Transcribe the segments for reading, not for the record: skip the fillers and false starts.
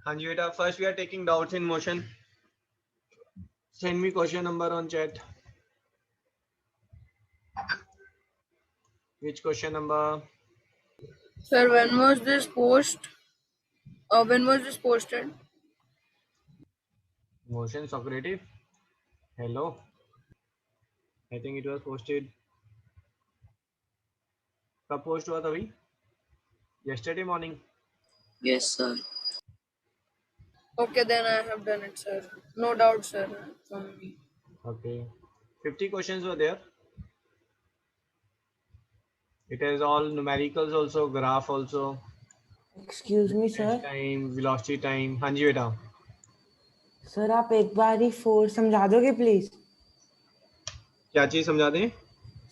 हाँ जी बेटा, first we are taking doubts in motion. Send me question number on chat. Which question number? Sir, when was this posted? Motion Socrative. Hello. I think it was posted. कब post हुआ था भाई? Yesterday morning. Yes, sir. Okay, then I have done it, sir. No doubt, sir, from me. Okay. 50 questions were there. It has all numericals also, graph also. Excuse me sir. Time, velocity time. हाँ जी बेटा. Sir आप एक बार ही 4 समझा दोगे please. क्या चीज समझा दें?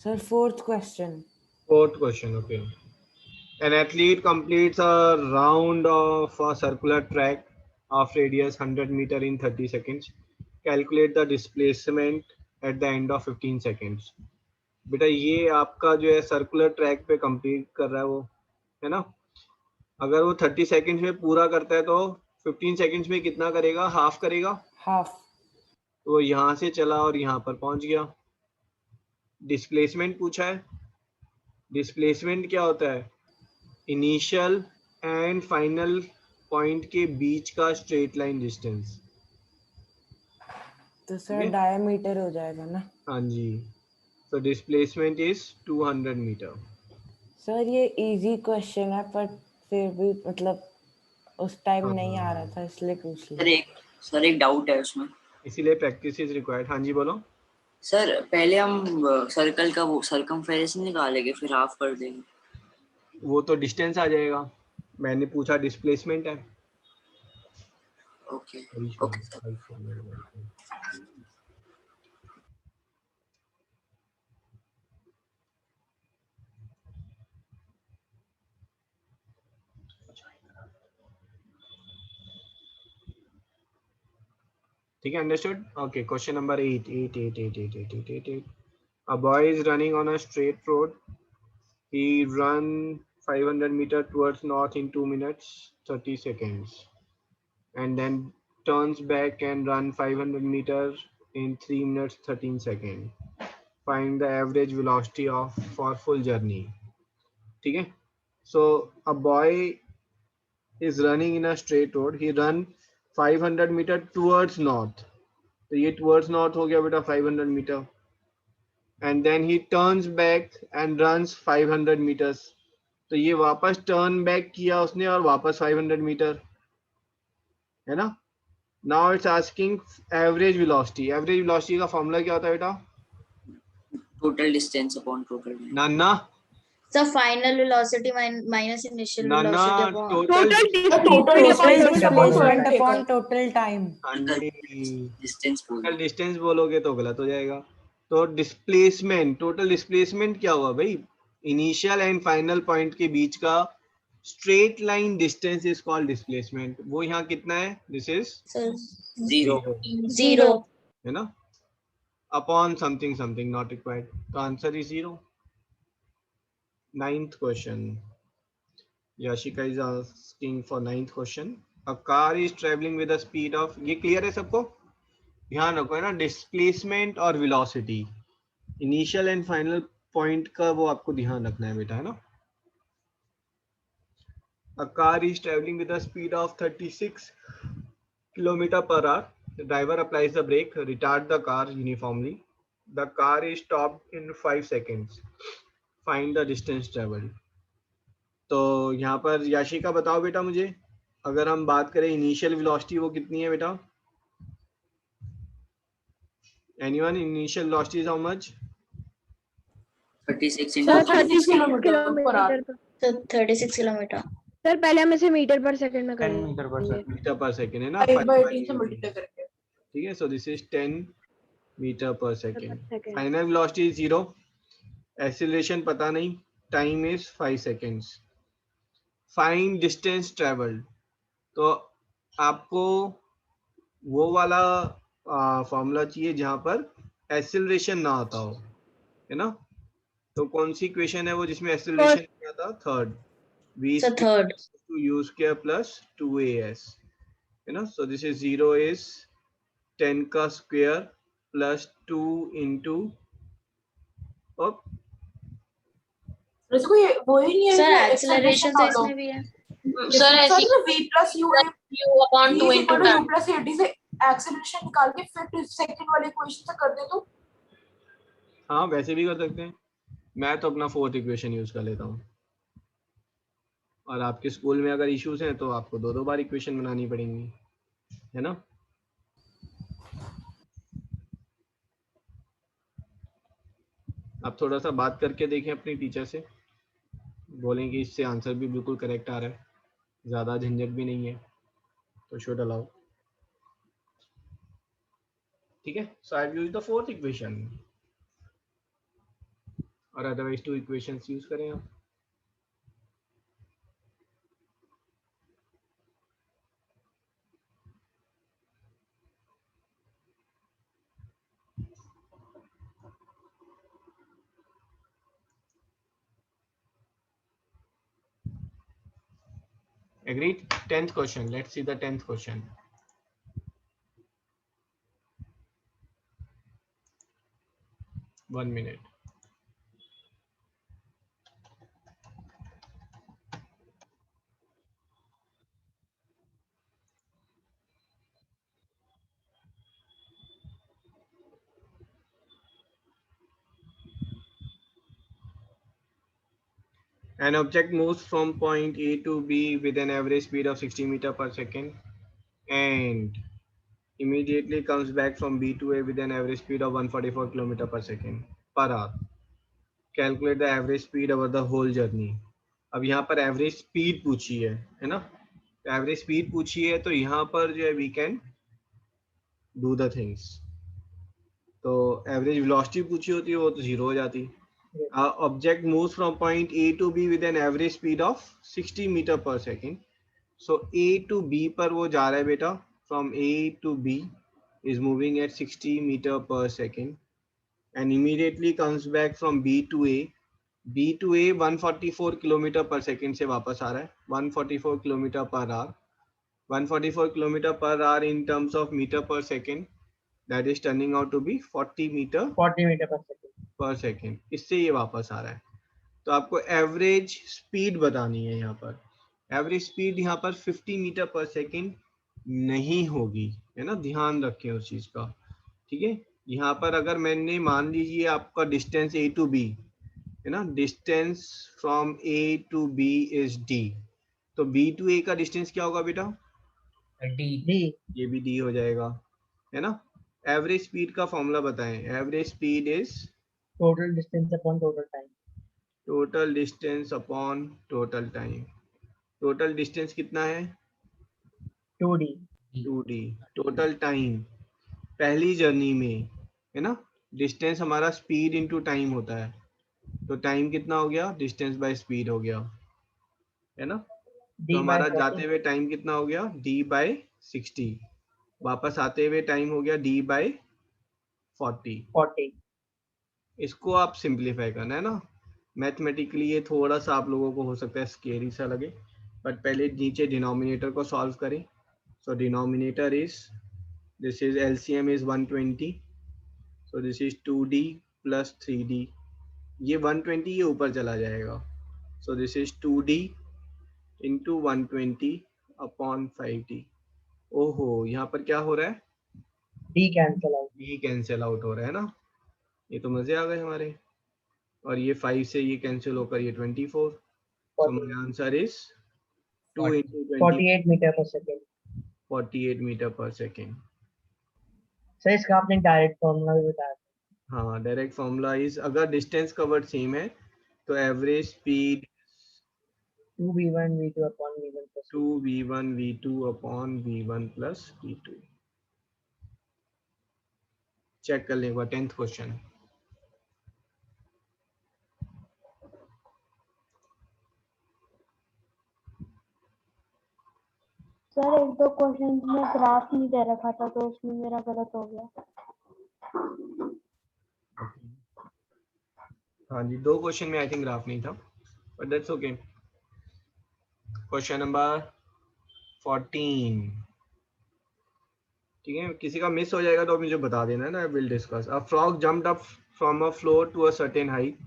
Sir 4th question. 4th question. Okay. An athlete completes a round of a circular track of radius 100 meter in 30 seconds. Calculate the displacement at the end of 15 seconds. बेटा ये आपका जो है सर्कुलर ट्रैक पे कंप्लीट कर रहा है वो, है ना. अगर वो 30 सेकंड्स में पूरा करता है तो 15 सेकंड्स में कितना करेगा? हाफ करेगा. हाफ. तो यहाँ से चला और यहाँ पर पहुंच गया. डिस्प्लेसमेंट पूछा है. डिस्प्लेसमेंट क्या होता है? इनिशियल एंड फाइनल पॉइंट के बीच का स्ट्रेट लाइन डिस्टेंस. तो सर डायमीटर हो जाएगा ना. हाँ जी. तो डिस्प्लेसमेंट इज 200 मीटर. सर ये इजी क्वेश्चन है पर फिर भी मतलब उस टाइम नहीं आ रहा था इसलिए पूछ लिया. सर एक डाउट है उसमें, इसीलिए प्रैक्टिस इज रिक्वायर्ड. हाँ जी बोलो. सर पहले हम सर्कल का वो सर्कमफेरेंस निकालेंगे फिर हाफ कर देंगे. वो तो डिस्टेंस आ जाएगा. मैंने पूछा डिस्प्लेसमेंट है. Okay okay sir. ठीक है, understood. Okay, question number 8. A boy is running on a straight road. He run 500 meter towards north in 2 minutes 30 seconds and then turns back and run 500 meters in 3 minutes 13 seconds. Find the average velocity of for full journey. ठीक है. So a boy is running in a straight road. He run 500 meter towards north. तो ये towards north हो गया बेटा 500 meter. And then he turns back and runs 500 meters. तो ये वापस turn back किया उसने और वापस 500 meter, है ना. Now it's asking average velocity. Average velocity का फॉर्मूला क्या होता है बेटा? Total distance upon total. ना So final velocity minus initial ना velocity upon total displacement upon total time. Distance total distance बोलोगे तो गलत हो जाएगा. तो डिस्प्लेसमेंट, टोटल डिस्प्लेसमेंट क्या हुआ भाई? इनिशियल एंड फाइनल पॉइंट के बीच का straight line distance is called displacement. वो यहाँ कितना है? This is zero. है ना. Upon something something not required. तो answer is 0. 9th question. Yashika is asking for 9th question. A car is traveling with a speed of, ये clear है सबको? ध्यान रखो है ना, डिस्प्लेसमेंट और velocity, initial and final point का वो आपको ध्यान रखना है बेटा, है ना. A car is traveling with a speed of 36 km per hour. The driver applies the brake, retard the car uniformly. The car is stopped in 5 seconds. Find the distance traveled. तो यहाँ पर याशिका बताओ बेटा मुझे, अगर हम बात करें इनिशियल वेलोसिटी वो कितनी है बेटा? Anyone? Initial velocity is how much? 36 kilometer. So 36 kilometer. Sir पहले हम इसे मीटर पर सेकंड में करेंगे. मीटर पर सेकंड है ना. 5/18 से मल्टीप्लाई करके. ठीक है. सो दिस इज 10 मीटर पर second. Final velocity is 0. Acceleration पता नहीं. Time is 5 seconds. Find distance travelled. तो आपको वो वाला फॉर्मूला चाहिए जहां पर एक्सीलरेशन ना आता हो, है ना. तो कौन सी इक्वेशन है वो जिसमें एक्सीलरेशन नहीं आता? Third. v So third. to u square plus 2as. है ना. So this is 0 is 10 का square plus 2 into up. वैसे कोई वो ही नहीं है सर इसमें एक्सेलरेशन तो इसमें भी है. सर ऐसी v plus u है u upon 2 v into equal to u time. plus at से एक्सेलरेशन निकाल के फिर सेकंड वाले इक्वेशन से कर दे तो हाँ वैसे भी कर सकते हैं. मैं तो अपना फोर्थ इक्वेशन यूज कर लेता हूँ. और आपके स्कूल में अगर इश्यूज हैं तो आपको दो बार इक्वेशन बनानी पड़ेंगी, है ना. आप थोड़ा सा बात करके देखें अपनी टीचर से, बोलें कि इससे आंसर भी बिल्कुल करेक्ट आ रहा है, ज़्यादा झंझट भी नहीं है, तो शुड अलाउ. ठीक है. So I use the fourth equation और अदरवाइज 2 इक्वेशंस यूज करें आप. Agreed. 10th question. Let's see the 10th question. One minute. An object moves from point A to B with an average speed of 60 meter per second and immediately comes back from B to A with an average speed of 144 km per second per hour. Calculate the average speed over the whole journey. अब यहाँ पर average speed पूछी है ना. Average speed पूछी है तो यहाँ पर जो है we can do the things. तो एवरेज वेलोसिटी पूछी होती है वो तो 0 हो जाती. Object moves from point A to B with an average speed of 60 meter per second. So A to B पर वो जा रहा है बेटा. From A to B is moving at 60 meter per second and immediately comes back from B to A. B to A 144 kilometre पर second से वापस आ रहा है. 144 kilometre per hour. 144 kilometre per hour in terms of meter per second, that is turning out to be 40 meter पर second. इससे ये वापस आ रहा है. तो आपको एवरेज स्पीड बतानी है. यहाँ पर एवरेज स्पीड यहाँ पर 50 मीटर पर सेकेंड नहीं होगी, है ना. ध्यान रखें उस चीज का. ठीक है. यहाँ पर अगर मैंने मान लीजिए आपका डिस्टेंस A to B है ना, distance from A to B is D, तो B to A का डिस्टेंस क्या होगा बेटा? d ये भी D हो जाएगा, है ना. एवरेज स्पीड का फॉर्मूला बताएं. Average speed is total distance upon total time. Total distance upon total time. Total distance कितना है? 2d 2D. टोटल टाइम पहली जर्नी में, है ना. डिस्टेंस हमारा स्पीड इनटू टाइम होता है, तो टाइम कितना हो गया? डिस्टेंस बाय स्पीड हो गया, है ना. तो हमारा जाते हुए टाइम कितना हो गया? D/60. वापस आते हुए टाइम हो गया D/40. इसको आप सिंप्लीफाई करना है ना. मैथमेटिकली ये थोड़ा सा आप लोगों को हो सकता है स्केरी सा लगे, बट पहले नीचे डिनोमिनेटर को सॉल्व करें. सो denominator is, this is LCM is 120. So this is 2D plus 3D. ये 120 ये ऊपर चला जाएगा. सो this is 2D into 120 upon 5D. ओहो, यहाँ पर क्या हो रहा है? d cancel out. D cancel out हो रहा है ना. ये तो मजे आ गए हमारे. और ये 5 से ये कैंसिल होकर ये 24. So my answer is 2 into 20, 48 metre पर सेकंड. 48 मीटर पर सेकेंड. सर इसका आपने डायरेक्ट फॉर्मूला भी बताया. हाँ, डायरेक्ट फॉर्मूला इज, अगर डिस्टेंस कवर्ड सेम है तो average speed 2v1 v2 upon v1 plus 2v1 v2 upon v1 plus v2. Check कर लें एक बार 10th क्वेश्चन. सर एक दो क्वेश्चन में ग्राफ नहीं दे रखा था तो उसमें मेरा गलत हो गया. हाँ जी, 2 क्वेश्चन में आई थिंक ग्राफ नहीं था, but that's okay. Question number 14. ठीक है, किसी का मिस हो जाएगा तो मुझे बता देना ना, will discuss. A frog jumped up from a floor to a certain height,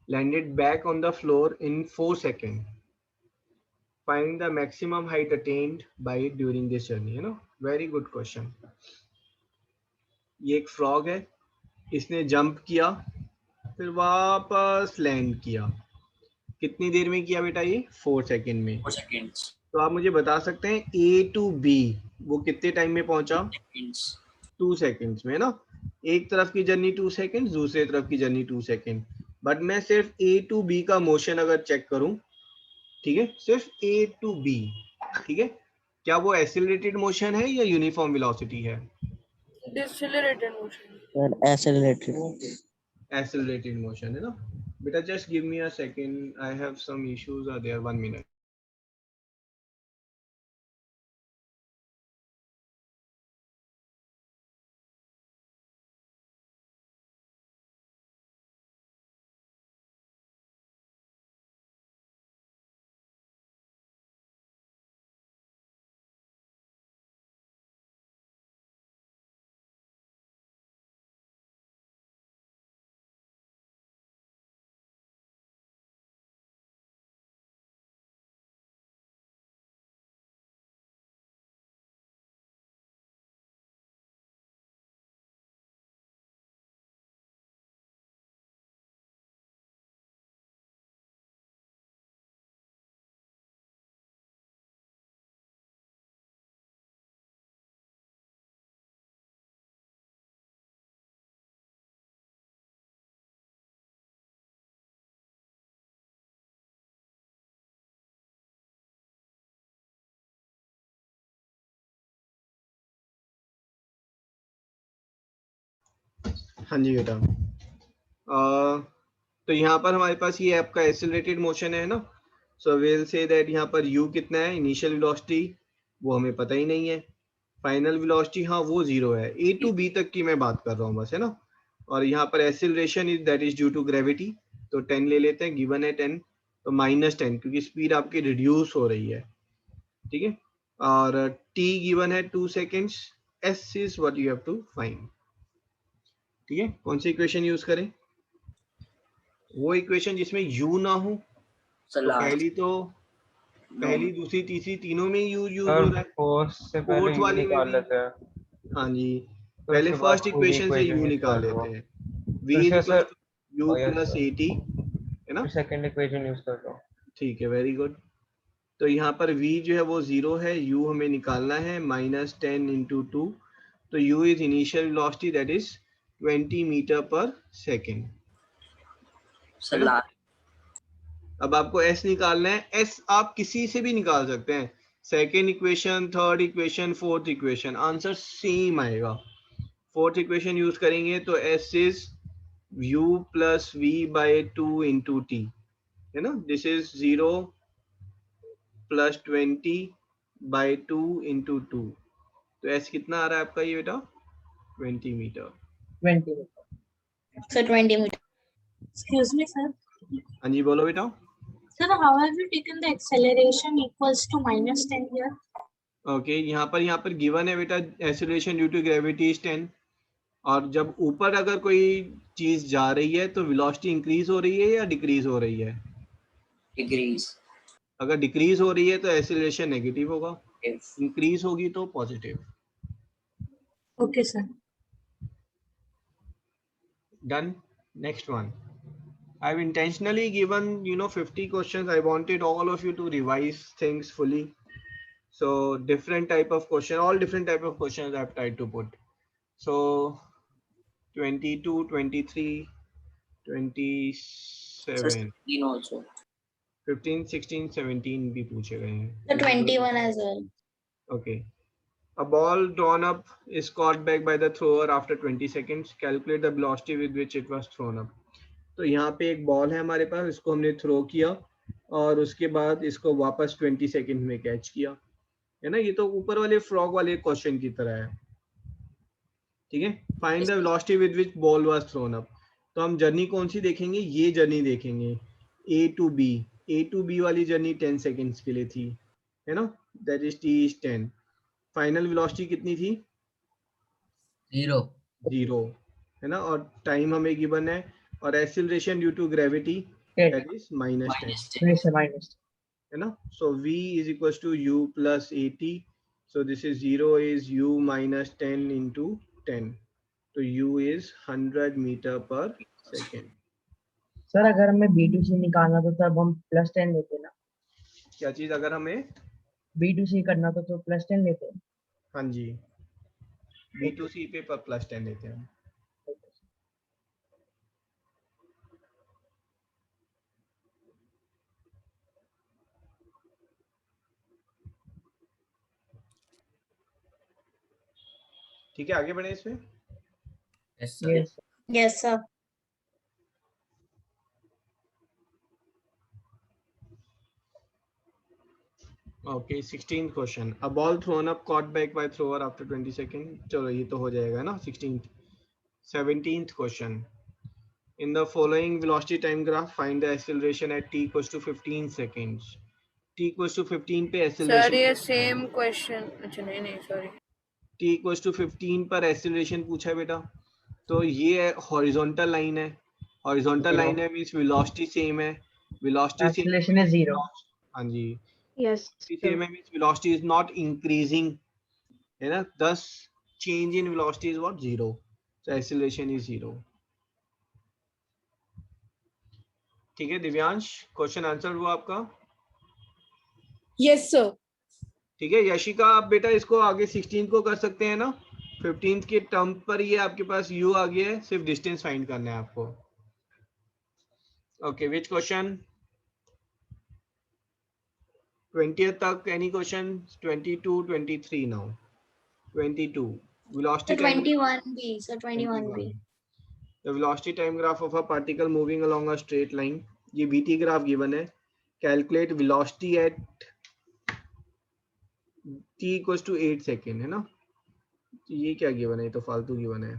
landed back on the floor in 4 second, find the maximum height attained by during this journey, है ना। Very good question. ये एक frog है, इसने jump किया फिर वापस land किया, कितनी देर में किया बेटा ये? 4 सेकेंड में। 4 seconds. तो आप मुझे बता सकते हैं ए टू बी वो कितने टाइम में पहुंचा? Seconds. 2 सेकेंड्स में ना। एक तरफ की जर्नी 2 सेकेंड, दूसरे तरफ की जर्नी 2 सेकेंड। बट मैं सिर्फ ए टू बी का मोशन अगर चेक करूं, ठीक है, सिर्फ ए टू बी, ठीक है, क्या वो एक्सेलरेटेड मोशन है या यूनिफॉर्म वेलोसिटी है? Decelerated motion. Sir, accelerated. Accelerated motion है ना बेटा। Just give me a second, I have some issues are there, 1 minute. हाँ जी बेटा। तो यहाँ पर हमारे पास ये आपका एक्सेलरेटेड मोशन है ना। सो विल से दैट यहाँ पर u कितना है, इनिशियल वेलोसिटी वो हमें पता ही नहीं है, फाइनल वेलोसिटी हाँ वो 0 है, ए टू बी तक की मैं बात कर रहा हूँ बस, है ना। और यहाँ पर acceleration is that is due to gravity, तो 10 ले लेते हैं, गिवन है 10, तो -10 क्योंकि स्पीड आपकी रिड्यूस हो रही है, ठीक है। और t गिवन है 2 seconds, s is what you have to find, ठीक है। कौन सी इक्वेशन यूज करें? वो इक्वेशन जिसमें u ना हो। So तो last. पहली दूसरी तीसरी तीनों में यू यूज हो सर रहा है। फोर्थ से पहले फोर्थ यू वाली में निकाल भी, लेते हैं, हाँ जी, फिर पहले उसके बाद फर्स्ट पूरी इक्वेशन से इक्वेशन यू यूज निकाल कर लेते लो। हैं, फिर v इज से equal sir to u yes plus sir, a t, है ना। फिर सेकंड इक्वेशन यूज कर लो। ठीक है, वेरी गुड। तो यहाँ पर v जो है वो 0 है, u हमें निकालना है -10 इंटू 2, तो u is initial velocity that is 20 metre पर सेकेंड, So है ना। last. अब आपको s निकालना है, s आप किसी से भी निकाल सकते हैं, second equation, third equation, fourth equation, answer same आएगा। फोर्थ इक्वेशन यूज करेंगे तो s is u plus v by 2 into t, है ना। This is 0 plus 20 by 2 into 2, तो s कितना आ रहा है आपका ये बेटा? 20 metre. 20. So 20 meters. Excuse me, sir. हाँ जी बोलो बेटा। Sir, how have you taken the acceleration equals to -10 here? Okay, यहाँ पर गिवन है बेटा acceleration due to gravity is 10, और जब ऊपर अगर कोई चीज जा रही है तो वेलोसिटी इंक्रीज हो रही है या डिक्रीज हो रही है? Degrees. अगर डिक्रीज हो रही है तो एक्सेलरेशन नेगेटिव होगा, If. इंक्रीज होगी तो positive. Okay, sir. Done. Next one. I've intentionally given 50 questions. I wanted all of you to revise things fully. So different type of question, all different type of questions I've tried to put. So 22, 23, So 27, 16 also. 15, 16, 17 भी पूछे गए हैं। So 21 as well. Okay. A ball drawn up is caught back by the thrower after 20 seconds. Calculate the velocity with which it was thrown up. तो यहाँ पे एक ball है हमारे पास, इसको हमने थ्रो किया और उसके बाद इसको वापस 20 सेकंड में कैच किया, है ना। ये तो ऊपर वाले फ्रॉग वाले क्वेश्चन की तरह है, ठीक है। Find the velocity with which ball was thrown up. तो हम जर्नी कौन सी देखेंगे? ये जर्नी देखेंगे, ए टू बी वाली जर्नी 10 सेकेंड्स के लिए थी, है ना, that is t is 10। Final velocity कितनी थी? 0. 0 है ना, और टाइम हमें गिवन है, और acceleration due to gravity 10. That is -10 -10. है ना. So v is equal to u plus 80. So this is 0 is u minus 10 into 10. तो u is 100 meter per second. Sir अगर हमें B2C निकालना तो तब हम +10 लेते ना. क्या चीज अगर हमें B2C करना तो +10 लेते हैं. हाँ जी, B2C पे पर +10 लेते हैं. ठीक है, आगे बढ़े इसमें. Yes, sir. Yes. Yes, sir. Okay, 16th question. A ball thrown up caught back by thrower after 20 seconds. चलो ये तो हो जाएगा ना 16th. 17th question. In the following velocity time graph, find the acceleration at t equals to 15 seconds. t equals to 15 पे sir acceleration. ये same question, अच्छा नहीं सॉरी, t equals to 15 पर acceleration पूछा है बेटा. तो ये हॉरिजॉन्टल लाइन है. हॉरिजॉन्टल लाइन है मींस वेलोसिटी सेम है. Velocity same. Acceleration is 0. हाँ जी. Yes. सेम है means velocity is not increasing है ना. thus change in velocity is what? 0. So acceleration is 0. ठीक है दिव्यांश, क्वेश्चन आंसर हुआ आपका. Yes sir. ठीक है यशिका, आप बेटा इसको आगे 16 को कर सकते हैं ना. 15th के टर्म पर ये आपके पास u आ गया है, सिर्फ डिस्टेंस फाइंड करना है आपको. Okay, which question? 20th तक any question? 22, 23 now. 22 So velocity time 21B. So 21B. the velocity time graph of a particle moving along a straight line. ये vt ग्राफ गिवन है. Calculate velocity at t equals to 8 second है ना. ये क्या given है? ये तो फालतू गिवन है.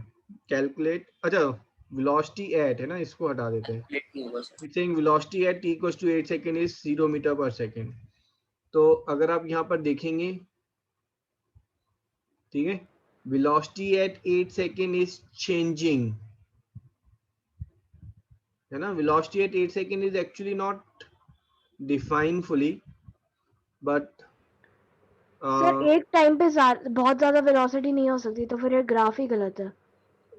कैलकुलेट, अच्छा velocity at है ना, इसको हटा देते हैं. नहीं होगा सर. It's saying velocity at t equals to 8 second is 0 metre पर सेकेंड. तो अगर आप यहाँ पर देखेंगे, ठीक है, velocity at 8 second is changing है ना. velocity at 8 second is actually not defined fully, but sir एक टाइम पे बहुत ज्यादा वेलोसिटी नहीं हो सकती, तो फिर ये ग्राफ ही गलत है.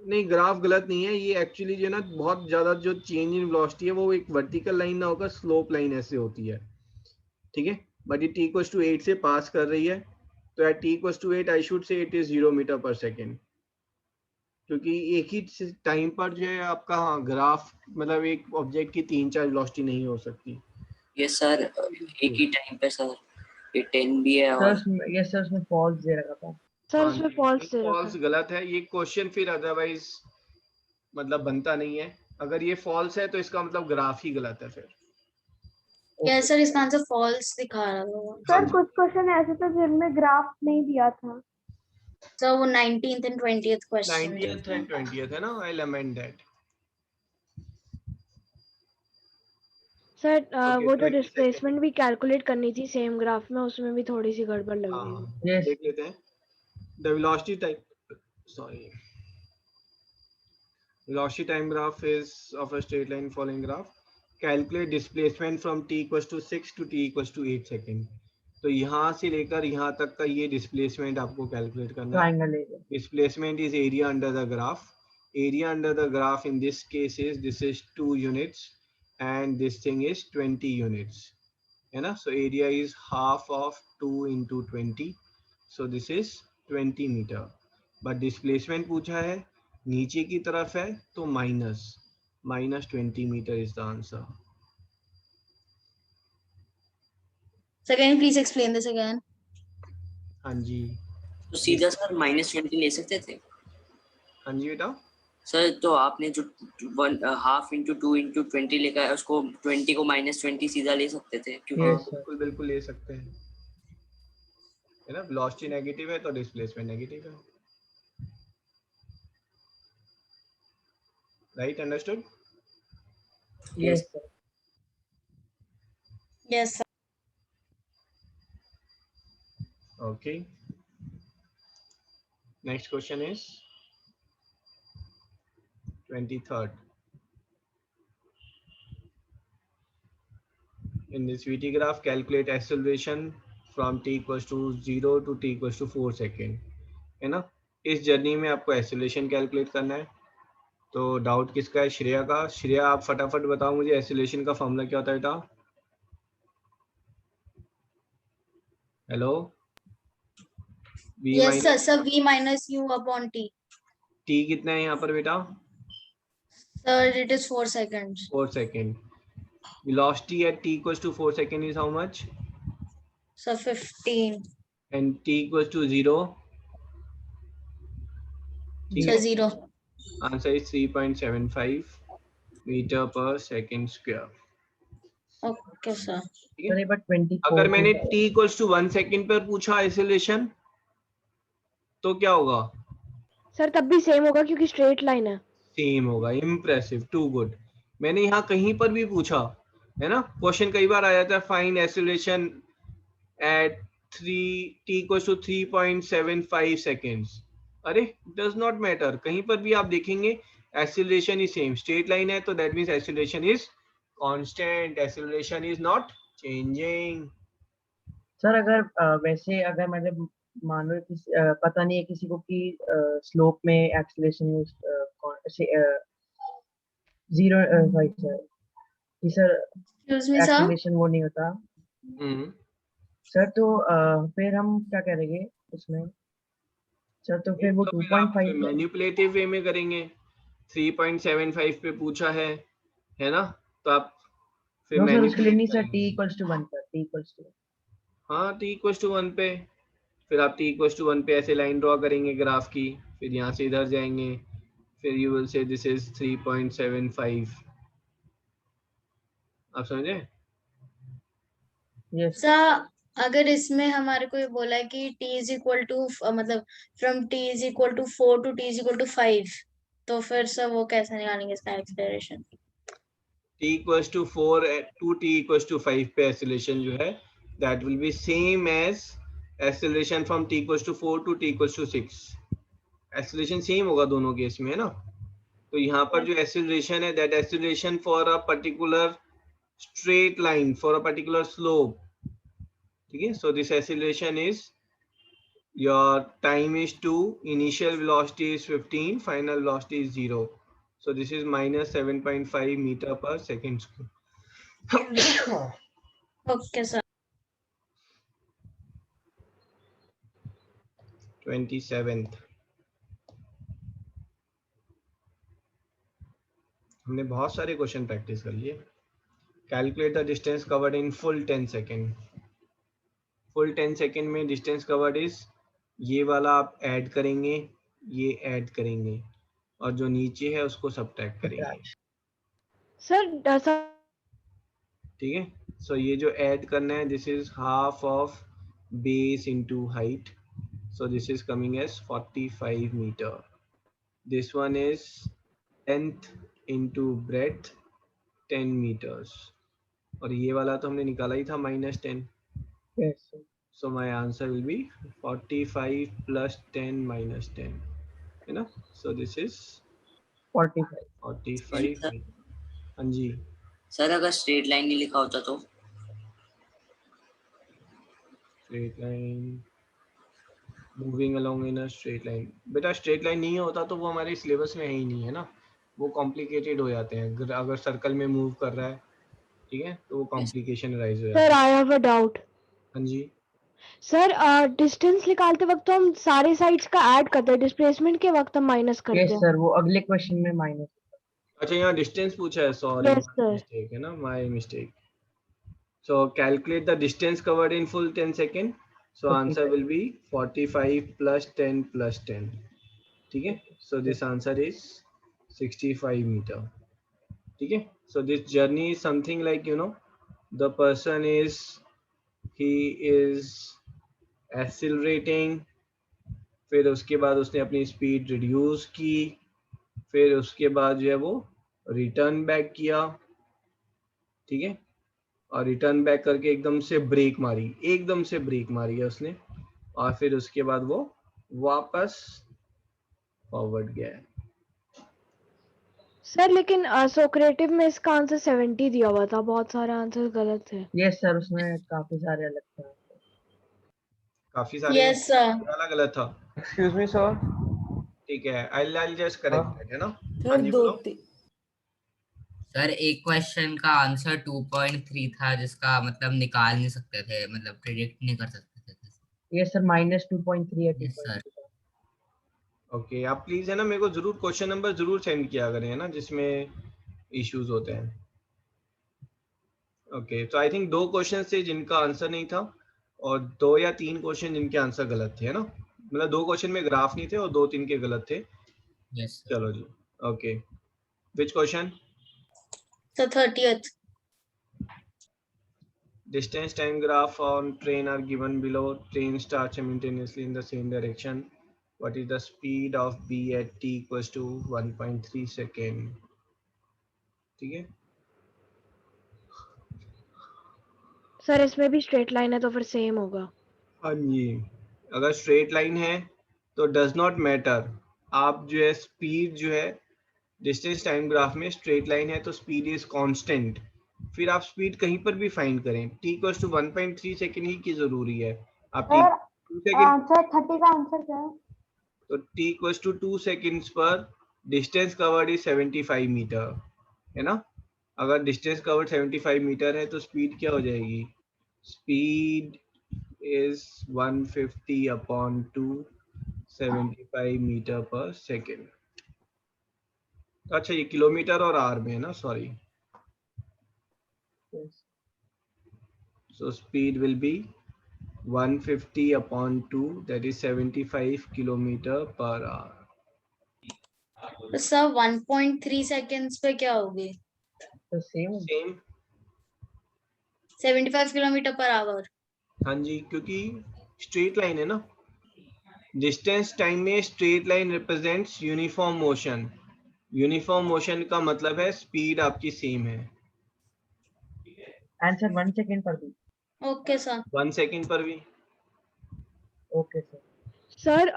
नहीं, ग्राफ गलत नहीं है. ये एक्चुअली जो है ना, बहुत ज्यादा जो चेंज इन वेलोसिटी है वो एक वर्टिकल लाइन ना होकर स्लोप लाइन ऐसे होती है. ठीक है, बट ये t इक्वल्स टू 8 से पास कर रही है, तो at t equals to 8 I should say it is 0 metre पर सेकेंड, क्योंकि एक ही टाइम पर जो है आपका ग्राफ, मतलब एक ऑब्जेक्ट की 3-4 वेलोसिटी नहीं हो सकती. यस सर, एक ही टाइम पे सर. ये 10 भी है और Yes sir, उसमें false दे रखा था. सर उसमें फॉल्स दे रखा फॉल्स है. गलत है ये क्वेश्चन, फिर अदरवाइज मतलब बनता नहीं है. अगर ये फॉल्स है तो इसका मतलब ग्राफ ही गलत है फिर. Yes, sir. इसका आंसर false दिखा रहा था. सर कुछ क्वेश्चन ऐसे थे जिनमें ग्राफ नहीं दिया था. So वो 19th and 20th question. 90th and 20th है ना. I'll amend that. Sir Okay, वो तो 20 डिस्प्लेसमेंट भी कैलकुलेट करनी थी सेम ग्राफ में, उसमें भी थोड़ी सी गड़बड़ लग रही है. हाँ, Yes. देख लेते हैं. The velocity type, sorry, velocity time graph is of a straight line following graph. Calculate displacement from t equals to 6 to t equals to 8 second. तो यहाँ से लेकर यहाँ तक का ये डिस्प्लेसमेंट आपको कैलकुलेट करना है. Triangle area. Displacement is area under the graph. Area under the graph in this case is, this is 2 units and this thing is 20 units है ना. So area is half of 2 into 20, so this is 20 meter. But displacement पूछा है, नीचे की तरफ है, तो minus 20 meter is the answer. So can you please explain this again? हाँ जी. तो सीधा सर -20 ले सकते थे. हाँ जी बेटा. सर तो आपने जो 1/2 into 2 into 20 लिखा है, उसको 20 को -20 सीधा ले सकते थे, क्योंकि Yes sir. बिल्कुल बिल्कुल ले सकते हैं है ना. वेलोसिटी नेगेटिव है तो डिस्प्लेसमेंट नेगेटिव है. Right, understood. Yes sir. Yes, sir. Okay. Next question is 23rd. In this VT graph, calculate acceleration from t equals to 0 to t equals to 4 second, है ना। इस जर्नी में आपको acceleration calculate करना है। तो doubt किसका है? श्रेया का। श्रेया आप फटाफट बताओ मुझे एक्सेलरेशन का फॉर्मूला क्या होता है बेटा? Hello, v Yes, sir. Minus Sir, v minus u upon t. t कितना है यहाँ पर बेटा? Sir, it is 4 seconds. 4 second. Velocity at t equals to 4 second is how much? Sir, 15. And t equals to 0? Sir, 0. Answer is 3.75 meter per second square. Okay, sir. ठीक sir है। एक बार 24 अगर मैंने t equals to 1 second पर पूछा acceleration तो क्या होगा? सर तब भी सेम होगा क्योंकि स्ट्रेट लाइन है। सेम होगा। Impressive, too good. मैंने यहाँ कहीं पर भी पूछा है ना, क्वेश्चन कई बार आ जाता है, find acceleration at 3t equals to 3.75 seconds. अरे डज नॉट मैटर, कहीं पर भी आप देखेंगे acceleration is same. Straight line है तो that means acceleration is constant, acceleration is not changing. Sir अगर वैसे अगर मतलब मान लो पता नहीं है किसी को कि स्लोप में एक्सेलरेशन जीरो कि sir Excuse me, sir. Acceleration वो नहीं होता सर, तो फिर हम क्या करेंगे उसमें सर? तो फिर वो 2.5 मैनिपुलेटिव वे में करेंगे। 3.75 पे पूछा है ना, तो आप फिर नो सर उसके लिए नहीं sir, manipulate t equals to 1 पर, t equals to 1। हाँ, t equals to 1 पे फिर आप t equals to 1 पे ऐसे लाइन ड्रॉ करेंगे ग्राफ की, फिर यहाँ से इधर जाएंगे, फिर you will say this is 3.75। आप समझे? यस सर, अगर इसमें हमारे को ये बोला है कि t is equal to मतलब from t is equal to 4 to t is equal to 5, तो फिर सर वो कैसे निकालेंगे इसका acceleration? t equals to 4 to t equals to 5 पे एक्सेलरेशन जो है that will be same as acceleration from t equals to 4 to t equals to 6। Acceleration same होगा दोनों केस में, है ना। तो यहाँ पर जो एक्सेलरेशन है that acceleration for a particular straight line for a particular slope, ठीक है। so this acceleration is your time is 2, initial velocity is 15, final velocity is 0, so this is minus 7.5 meter per second square। Okay sir. 27th हमने बहुत सारे question practice कर लिए। Calculate the distance covered in full 10 second. Full 10 second में distance covered is, ये वाला आप add करेंगे, ये ऐड करेंगे, और जो नीचे है उसको सब्ट्रैक्ट करेंगे। सर ठीक है। सो ये जो ऐड करना है, this is half of base into height, so this is coming as 45 meter. This one is length into breadth 10 meters, और ये वाला तो हमने निकाला ही था -10। Yes so my answer will be 45 plus 10 minus 10, है ना। so this is 45। हाँ जी सर अगर स्ट्रेट लाइन नहीं लिखा होता तो? Straight line, moving along in a straight line. बेटा स्ट्रेट लाइन नहीं होता तो वो हमारे सिलेबस में है ही नहीं, है ना। वो कॉम्प्लिकेटेड हो जाते हैं। अगर सर्कल में मूव कर रहा है, ठीक है, तो वो कॉम्प्लिकेशन राइज हो जाता है। Sir I have a doubt. हाँ जी सर डिस्टेंस निकालते वक्त तो हम सारे साइड्स का ऐड करते हैं, डिस्प्लेसमेंट के वक्त हम माइनस करते यस हैं। सर, वो अगले क्वेश्चन में माइनस। अच्छा, यहाँ डिस्टेंस पूछा है, सॉरी Yes, sir. मिस्टेक है ना, my mistake. So calculate the distance covered in full 10 second. So answer will be 45 plus 10 plus 10, ठीक है। So this answer is 65 metre, ठीक है। So this journey is something like, you know, the person is, he is accelerating, फिर उसके बाद उसने अपनी speed reduce की, फिर उसके बाद जो है वो रिटर्न बैक किया, ठीक है, और रिटर्न बैक करके एकदम से ब्रेक मारी, एकदम से ब्रेक मारी है उसने, और फिर उसके बाद वो वापस फॉरवर्ड गया है। सर लेकिन सोक्रेटिव में इसका आंसर 70 दिया हुआ था, बहुत सारे आंसर गलत थे। यस सर, उसमें काफी सारे अलग थे। काफी सारे यस सर। वाला गलत था। Excuse me sir. ठीक है, आई जस्ट करेक्ट इट, है ना। हाँ सर जी दो बोलो। सर एक क्वेश्चन का आंसर 2.3 था, जिसका मतलब निकाल नहीं सकते थे, मतलब प्रिडिक्ट नहीं कर सकते थे। यस सर, -2.3 या यस सर। 2.3। ओके, आप प्लीज है ना मेरे को जरूर क्वेश्चन नंबर जरूर सेंड किया करें, है ना, जिसमें इश्यूज होते हैं। ओके, तो आई थिंक 2 क्वेश्चन थे जिनका आंसर नहीं था, और 2 या 3 क्वेश्चन जिनके आंसर गलत थे, है ना। मतलब 2 क्वेश्चन में ग्राफ नहीं थे और 2-3 के गलत थे। Yes sir. चलो जी, ओके। Which question? तो 30th। Distance time graph on train are given below. Train starts simultaneously in the same direction. What is the speed of B at t equals to 1.3 second? ठीक है। Sir इसमें भी straight line है तो फिर same होगा। हाँ जी, अगर स्ट्रेट लाइन है तो डज नॉट मैटर। आप जो है स्पीड जो है डिस्टेंस टाइम ग्राफ में स्ट्रेट लाइन है तो स्पीड इज कांस्टेंट। फिर आप स्पीड कहीं पर भी फाइंड करें, t इक्वल्स टू 1.3 सेकेंड ही की जरूरी है। आप t 2 सेकेंड, आंसर 30 का आंसर क्या है? तो t इक्वल्स टू 2 सेकेंड्स पर डिस्टेंस कवर्ड इज 75 मीटर, है ना। अगर डिस्टेंस कवर्ड 75 मीटर है तो स्पीड क्या हो जाएगी? स्पीड is 150 upon 2, 75 मीटर पर सेकेंड। तो अच्छा, ये किलोमीटर और आर में है ना, sorry. So speed will be 150 upon 2, that is 75 kilometer per hour. तो सर 1.3 सेकेंड्स पे क्या होगी? तो सेम। 75 kilometre per hour. हाँ जी, क्योंकि स्ट्रेट लाइन है ना। डिस्टेंस टाइम में straight line represents uniform motion. Uniform motion का मतलब है स्पीड आपकी सेम है। आंसर 1 सेकंड पर भी। Okay sir. 1 सेकेंड पर भी। Okay sir. सर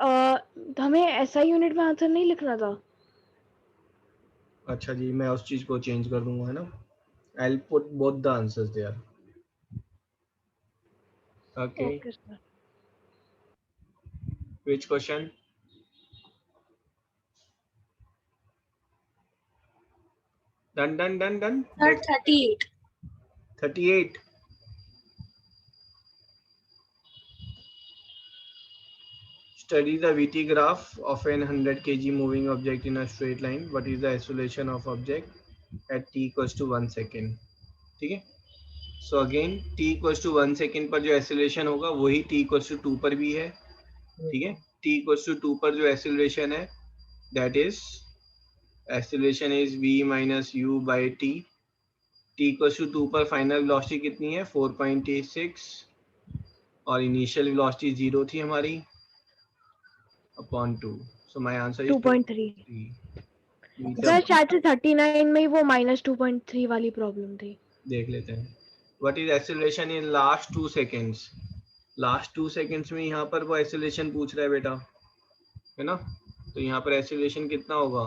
हमें ऐसा यूनिट में आंसर नहीं लिखना था। अच्छा जी, मैं उस चीज को चेंज कर दूंगा, है ना। I'll put both the answers there. Okay. Okay sir. Which question? Done. Sir, Next. 38. 38. Study the VT graph of an 100 kg moving object in a straight line. What is the acceleration of object at t equals to 1 second? ठीक है। So again t equals to 1 second पर जो acceleration होगा वही t equals to 2 पर भी है। ठीक है, t equals to 2 पर जो acceleration है that is acceleration is v minus u by t. t equals to 2 पर फाइनल वेलोसिटी कितनी है? 4.86, और इनिशियल वेलोसिटी 0 थी हमारी, upon 2. So my answer is 2.3। Metre. Sir शायद से 39 में ही वो -2.3 वाली प्रॉब्लम थी। देख लेते हैं। What is acceleration in last 2 seconds? Last 2 seconds में यहाँ पर वो acceleration पूछ रहा है बेटा, है ना। तो यहाँ पर acceleration कितना होगा?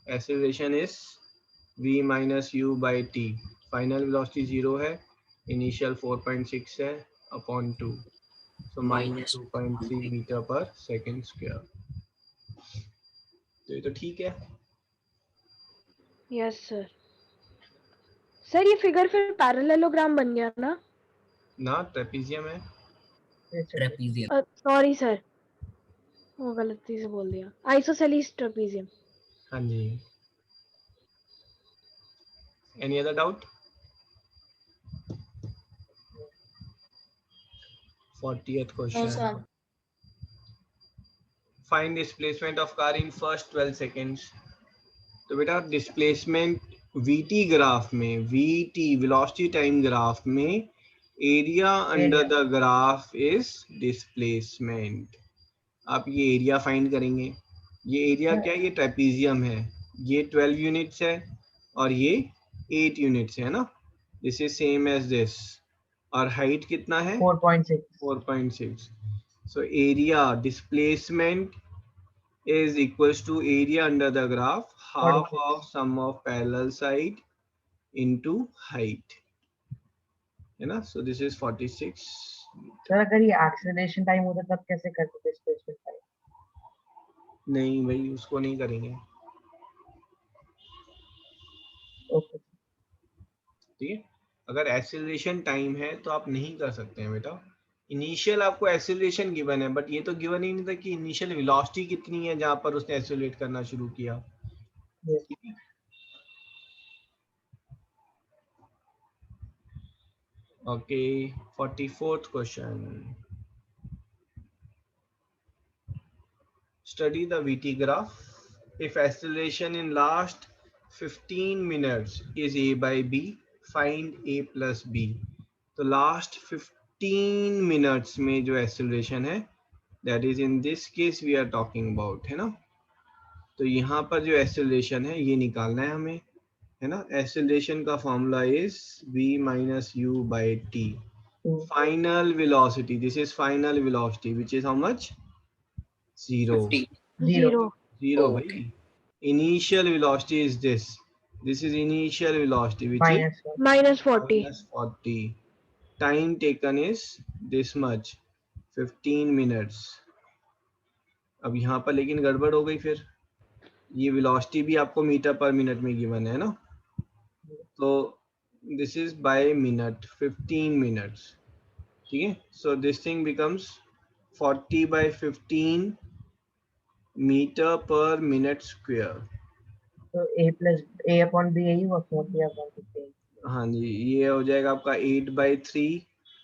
Acceleration is v minus u by t. Final velocity 0 है, इनिशियल 4.6 है, अपॉन 2, so minus 2.3 मीटर पर सेकेंड स्क्वायर। तो ये तो ठीक है। Yes sir. सर ये फिगर फिर पैरेललोग्राम बन गया ना? ना, ट्रेपीजियम है। ट्रेपीजियम। सॉरी सर, वो गलती से बोल दिया। Isosceles trapezium. हाँ जी। Any other doubt? 40th no question. Sir. Find displacement of car in first 12 seconds. तो बेटा डिस्प्लेसमेंट वीटी ग्राफ में, वीटी वेलोसिटी टाइम ग्राफ में area under the graph is displacement. आप ये एरिया फाइंड करेंगे। ये एरिया क्या है? ये ट्रेपीजियम है। ये 12 यूनिट्स है और ये 8 यूनिट्स है ना। This is same as this. और हाइट कितना है? 4.6। 4.6। So area displacement is equals to area under the graph half 46. of sum of parallel side into height, है ना? So this is 46. सर अगर ये एक्सेलरेशन टाइम होता तब कैसे करते डिस्प्लेसमेंट टाइम? नहीं भाई, उसको नहीं करेंगे। ओके ठीक है, अगर एक्सेलरेशन टाइम है तो आप नहीं कर सकते हैं बेटा। इनिशियल आपको एक्सेलरेशन गिवन है, बट ये तो गिवन ही नहीं था कि इनिशियल वेलोसिटी कितनी है जहां पर उसने एक्सेलरेट करना शुरू किया। ठीक है, okay 44th question, study the VT graph. If acceleration in last 15 minutes is a by b, find a plus b. तो last 15 minutes में जो acceleration है, that is in this case we are talking about, है ना? तो यहाँ पर जो acceleration है ये निकालना है हमें, है ना? Acceleration का formula is v minus u by t. Final velocity, this is final velocity, which is how much? 0. 50. Zero Zero, Oh, bhai. Initial velocity is this. This is initial velocity, which is minus -40. minus 40. Time taken is this much, 15 minutes. अब यहाँ पर लेकिन गड़बड़ हो गई फिर, ये velocity भी आपको मीटर पर मिनट में गिवन है ना, तो this is by minute, 15 minutes. ठीक है, so this thing becomes 40 by 15 metre per minute square. तो a अपॉन b यही हुआ 40 अपॉन 15। हाँ जी, ये हो जाएगा आपका 8/3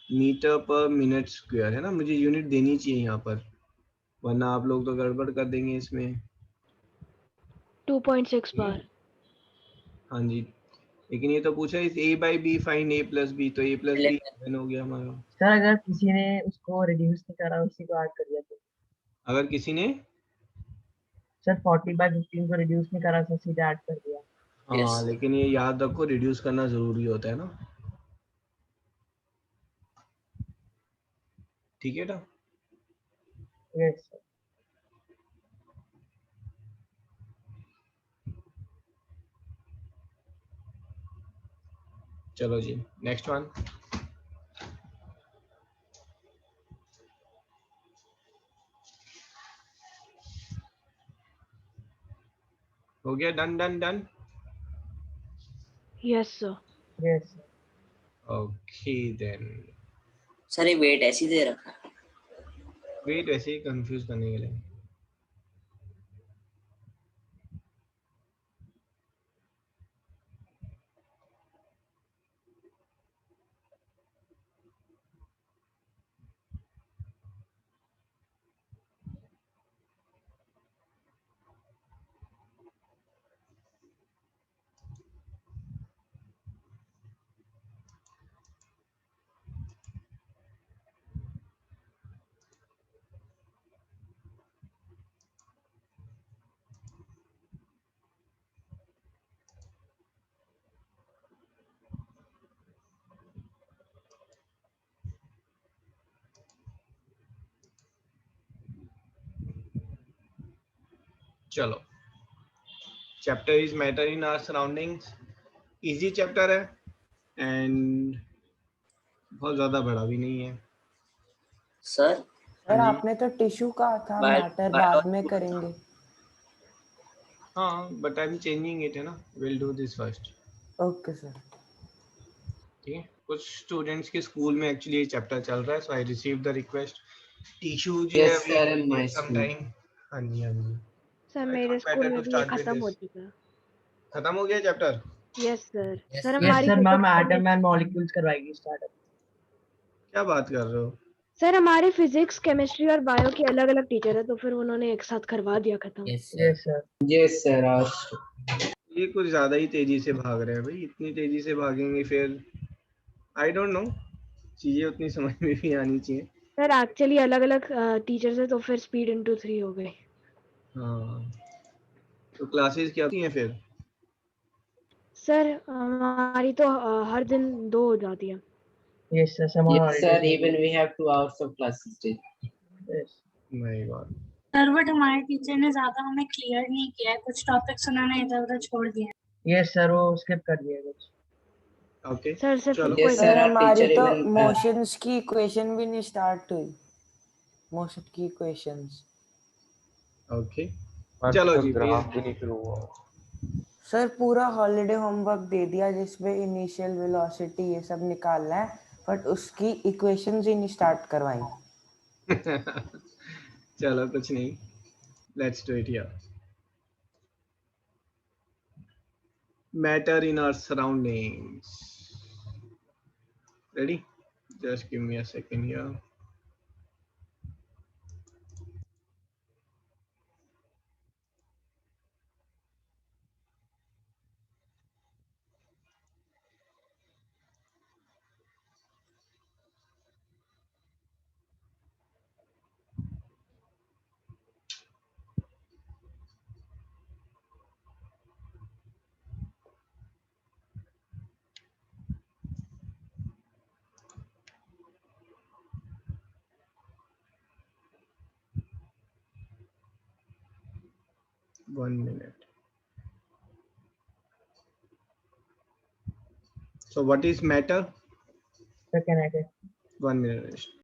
मीटर पर मिनट स्क्वायर, है ना? मुझे यूनिट देनी चाहिए यहाँ पर, वरना आप लोग तो गड़बड़ कर देंगे इसमें। 2.6 बार। हाँ जी, लेकिन ये तो पूछा इस a/b find a plus b, तो a plus b 11 हो गया हमारा। सर अगर किसी ने उसको रिड्यूस नहीं करा, उसी को ऐड कर दिया तो? अगर किसी ने सर 40/15 को रिड्यूस नहीं करा, सर सीधा ऐड कर दिया। हाँ, लेकिन ये याद रखो रिड्यूस करना जरूरी होता है ना। ठीक है ना? Yes sir. चलो जी, नेक्स्ट वन। हो गया, done done done. Yes sir. Yes sir. Okay then, sir ये वेट ऐसी दे रखा है। वेट वैसे ही कंफ्यूज करने के लिए। चलो, chapter is matter in our surroundings. Easy chapter है एंड बहुत ज्यादा बड़ा भी नहीं है। सर सर आपने तो टिश्यू कहा था, मैटर बाद में करेंगे। हाँ, but I am changing it, है ना? Will do this first. Okay sir. ठीक है, कुछ स्टूडेंट्स के स्कूल में एक्चुअली ये चैप्टर चल रहा है, so I receive the request. Tissue जो है सम टाइम। हाँ जी हाँ जी सर मेरे स्कूल में भी ये खत्म हो चुका। खत्म हो गया chapter? Yes sir. Sir yes हमारी sir, ma'am atom and molecules करवाएगी स्टार्ट। क्या बात कर रहे हो? सर हमारे फिजिक्स, केमिस्ट्री और बायो के अलग अलग टीचर है, तो फिर उन्होंने एक साथ करवा दिया खत्म। Yes sir. Yes sir. ये कुछ ज्यादा ही तेजी से भाग रहे हैं भाई, इतनी तेजी से भागेंगे फिर आई डोंट नो, चीजें उतनी समझ में भी आनी चाहिए। सर एक्चुअली अलग अलग टीचर्स है, तो फिर स्पीड इनटू 3 हो गई। हाँ, तो क्लासेस क्या होती हैं फिर? सर हमारी तो हर दिन 2 हो जाती है। Yes sir, summer Yes sir, even we have 2 hours of classes daily. Yes. My God. Sir but हमारे टीचर ने ज्यादा हमें क्लियर नहीं किया है, कुछ टॉपिक्स उन्होंने इधर उधर छोड़ दिए हैं। यस सर, वो स्किप कर दिया कुछ। ओके सर सिर्फ चलो Yes, सर sir, our हमारी teacher तो even मोशंस की इक्वेशन भी नहीं स्टार्ट हुई, मोशन की इक्वेशंस। ओके और चलो तो जी भैया ग्राफ भी नहीं शुरू हुआ। सर पूरा हॉलीडे होमवर्क दे दिया जिसमें इनिशियल वेलोसिटी ये सब निकालना है, बट उसकी इक्वेशंस ही नहीं स्टार्ट करवाई। चलो कुछ नहीं, let's do it here. Matter in our surroundings. Ready? Just give me a second here. One minute. So what is matter? So can I get? 1 minute.